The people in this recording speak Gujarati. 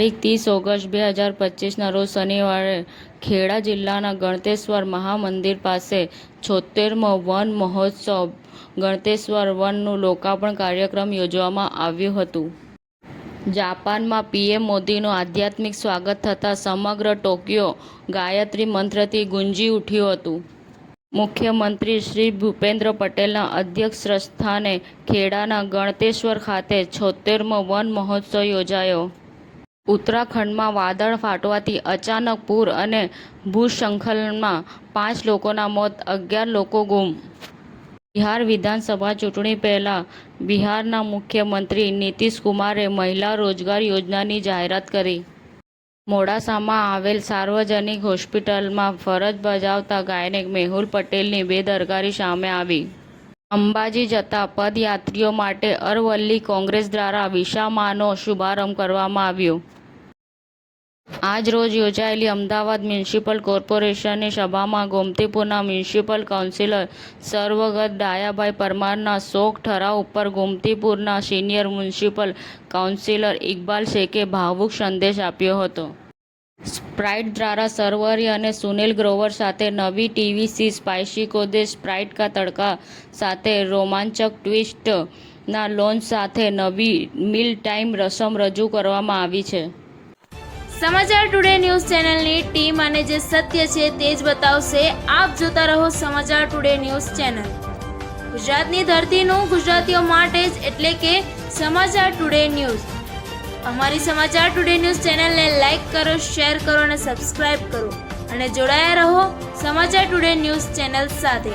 તારીખ 30 ઓગસ્ટ 2025ના રોજ શનિવારે ખેડા જિલ્લાના ગણતેશ્વર મહામંદિર પાસે 76મો વન મહોત્સવ ગણતેશ્વર વનનું લોકાર્પણ કાર્યક્રમ યોજવામાં આવ્યું હતું. જાપાનમાં પીએમ મોદીનું આધ્યાત્મિક સ્વાગત થતાં સમગ્ર ટોક્યો ગાયત્રી મંત્રથી ગુંજી ઉઠ્યું હતું. મુખ્યમંત્રી શ્રી ભૂપેન્દ્ર પટેલના અધ્યક્ષસ્થાને ખેડાના ગણતેશ્વર ખાતે 76મો વન મહોત્સવ યોજાયો. ઉત્તરાખંડમાં વાદળ ફાટવાથી અચાનક પૂર અને ભૂસ્ખલનમાં 5 લોકોના મોત, 11 લોકો ગુમ. બિહાર વિધાનસભા ચૂંટણી પહેલા બિહારના મુખ્યમંત્રી નીતિશ કુમારે મહિલા રોજગાર યોજનાની જાહેરાત કરી. મોડાસામાં આવેલ સાર્વજનિક હોસ્પિટલમાં ફરજ બજાવતા ગાયનેક મેહુલ પટેલની બેદરકારી સામે આવી. અંબાજી જતા પદયાત્રીઓ માટે અરવલ્લી કોંગ્રેસ દ્વારા વિસામાનો શુભારંભ કરવામાં આવ્યો. આજ રોજ યોજાયેલી અમદાવાદ મ્યુનિસિપલ કોર્પોરેશનની સભામાં ગોમતીપુરના મ્યુનિસિપલ કાઉન્સિલર સર્વગત ડાયાભાઈ પરમારના શોક ઠરાવ ઉપર ગોમતીપુરના સિનિયર મ્યુનિસિપલ કાઉન્સિલર ઇકબાલ શેખે ભાવુક સંદેશ આપ્યો હતો. સ્પ્રાઇટ દ્વારા સરવરી અને સુનિલ ગ્રોવર સાથે નવી ટીવીસી સ્પાઇસી કોદે સ્પ્રાઇટ કા તડકા સાથે રોમાંચક ટ્વિસ્ટ ના લોન્ચ સાથે નવી મીલ ટાઈમ રસમ રજૂ કરવામાં આવી છે. સમાચાર ટુડે ન્યૂઝ ચેનલની ટીમ અને જે સત્ય છે તે જ બતાવશે. આપ જોતા રહો સમાચાર ટુડે ન્યૂઝ ચેનલ. ગુજરાતની ધરતીનું ગુજરાતીઓ માટે જ, એટલે કે સમાચાર ટુડે ન્યૂઝ. અમારી સમાચાર ટુડે ન્યૂઝ ચેનલને લાઇક કરો, શેર કરો અને સબસ્ક્રાઇબ કરો અને જોડાયા રહો સમાચાર ટુડે ન્યૂઝ ચેનલ સાથે.